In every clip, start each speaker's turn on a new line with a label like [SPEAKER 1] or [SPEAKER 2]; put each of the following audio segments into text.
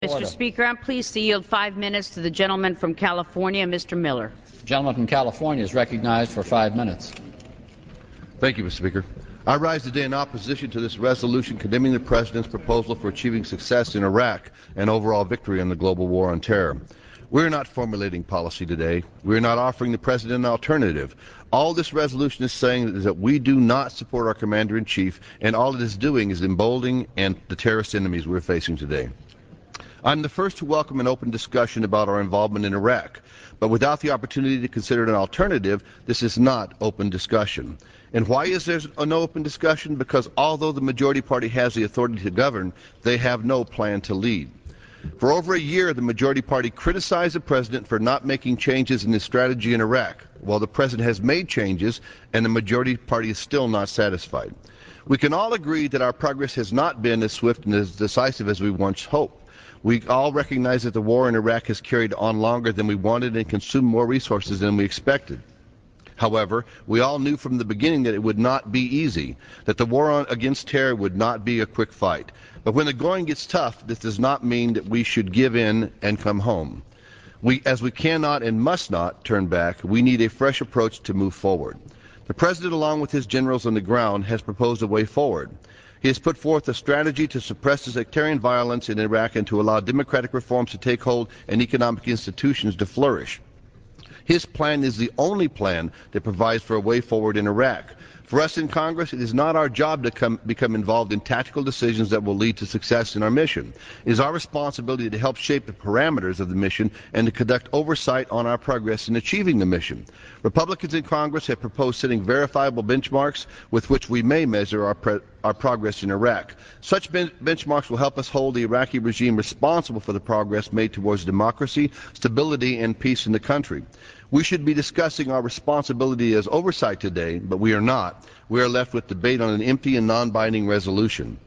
[SPEAKER 1] Mr. Speaker, I'm pleased to yield 5 minutes to the gentleman from California, Mr. Miller.
[SPEAKER 2] The gentleman from California is recognized for 5 minutes.
[SPEAKER 3] Thank you, Mr. Speaker. I rise today in opposition to this resolution condemning the President's proposal for achieving success in Iraq and overall victory in the global war on terror. We're not formulating policy today. We're not offering the President an alternative. All this resolution is saying is that we do not support our Commander-in-Chief, and all it is doing is emboldening the terrorist enemies we're facing today. I'm the first to welcome an open discussion about our involvement in Iraq, but without the opportunity to consider an alternative, this is not open discussion. And why is there no open discussion? Because although the majority party has the authority to govern, they have no plan to lead. For over a year, the majority party criticized the President for not making changes in his strategy in Iraq, while the President has made changes and the majority party is still not satisfied. We can all agree that our progress has not been as swift and as decisive as we once hoped. We all recognize that the war in Iraq has carried on longer than we wanted and consumed more resources than we expected. However, we all knew from the beginning that it would not be easy, that the war against terror would not be a quick fight. But when the going gets tough, this does not mean that we should give in and come home. As we cannot and must not turn back, we need a fresh approach to move forward. The President, along with his generals on the ground, has proposed a way forward. He has put forth a strategy to suppress the sectarian violence in Iraq and to allow democratic reforms to take hold and economic institutions to flourish. His plan is the only plan that provides for a way forward in Iraq. For us in Congress, it is not our job to become involved in tactical decisions that will lead to success in our mission. It is our responsibility to help shape the parameters of the mission and to conduct oversight on our progress in achieving the mission. Republicans in Congress have proposed setting verifiable benchmarks with which we may measure our progress in Iraq. Such benchmarks will help us hold the Iraqi regime responsible for the progress made towards democracy, stability, and peace in the country. We should be discussing our responsibility as oversight today, but we are not. We are left with debate on an empty and non-binding resolution.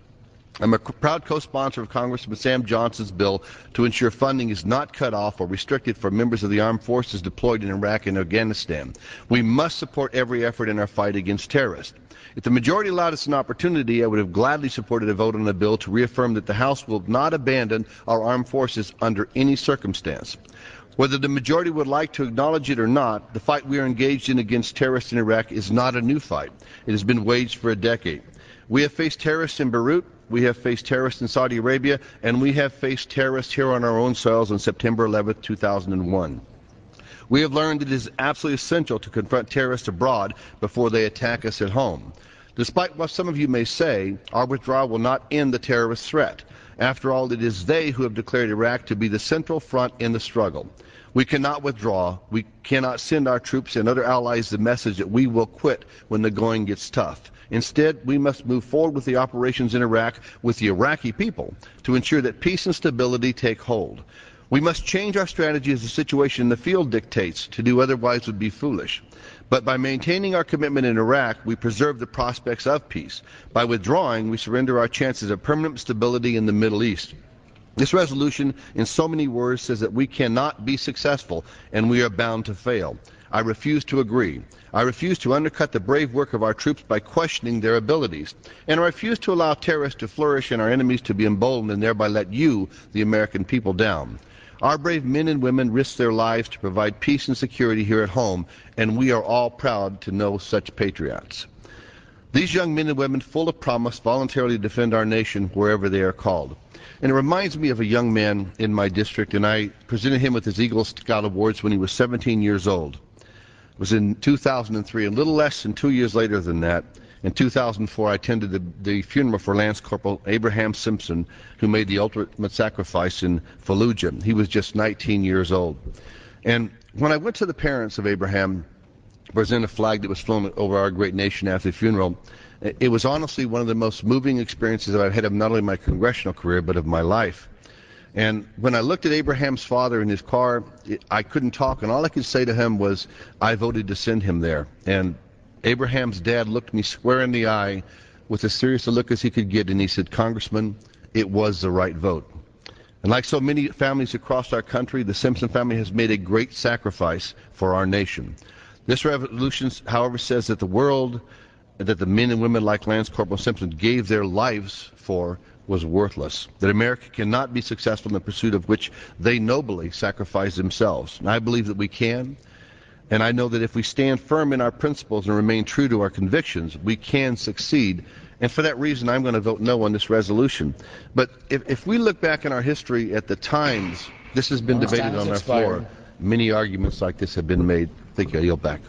[SPEAKER 3] I'm a proud co-sponsor of Congressman Sam Johnson's bill to ensure funding is not cut off or restricted for members of the armed forces deployed in Iraq and Afghanistan. We must support every effort in our fight against terrorists. If the majority allowed us an opportunity, I would have gladly supported a vote on the bill to reaffirm that the House will not abandon our armed forces under any circumstance. Whether the majority would like to acknowledge it or not, the fight we are engaged in against terrorists in Iraq is not a new fight. It has been waged for a decade. We have faced terrorists in Beirut, we have faced terrorists in Saudi Arabia, and we have faced terrorists here on our own soils on September 11, 2001. We have learned that it is absolutely essential to confront terrorists abroad before they attack us at home. Despite what some of you may say, our withdrawal will not end the terrorist threat. After all, it is they who have declared Iraq to be the central front in the struggle. We cannot withdraw. We cannot send our troops and other allies the message that we will quit when the going gets tough. Instead, we must move forward with the operations in Iraq with the Iraqi people to ensure that peace and stability take hold. We must change our strategy as the situation in the field dictates. To do otherwise would be foolish. But by maintaining our commitment in Iraq, we preserve the prospects of peace. By withdrawing, we surrender our chances of permanent stability in the Middle East. This resolution, in so many words, says that we cannot be successful and we are bound to fail. I refuse to agree. I refuse to undercut the brave work of our troops by questioning their abilities. And I refuse to allow terrorists to flourish and our enemies to be emboldened and thereby let you, the American people, down. Our brave men and women risk their lives to provide peace and security here at home, and we are all proud to know such patriots. These young men and women, full of promise, voluntarily defend our nation wherever they are called. And it reminds me of a young man in my district, and I presented him with his Eagle Scout Awards when he was 17 years old. It was in 2003, a little less than 2 years later than that. In 2004, I attended the funeral for Lance Corporal Abraham Simpson, who made the ultimate sacrifice in Fallujah. He was just 19 years old. And when I went to the parents of Abraham, present a flag that was flown over our great nation after the funeral, it was honestly one of the most moving experiences that I've had of not only my congressional career, but of my life. And when I looked at Abraham's father in his car, I couldn't talk, and all I could say to him was, I voted to send him there. And Abraham's dad looked me square in the eye with as serious a look as he could get, and he said, Congressman, it was the right vote. And like so many families across our country, the Simpson family has made a great sacrifice for our nation. This resolution, however, says that the men and women like Lance Corporal Simpson gave their lives for was worthless, that America cannot be successful in the pursuit of which they nobly sacrificed themselves. And I believe that we can, and I know that if we stand firm in our principles and remain true to our convictions, we can succeed. And for that reason, I'm going to vote no on this resolution. But if we look back in our history at the times this has been debated on our floor, many arguments like this have been made. Thank you. I yield back.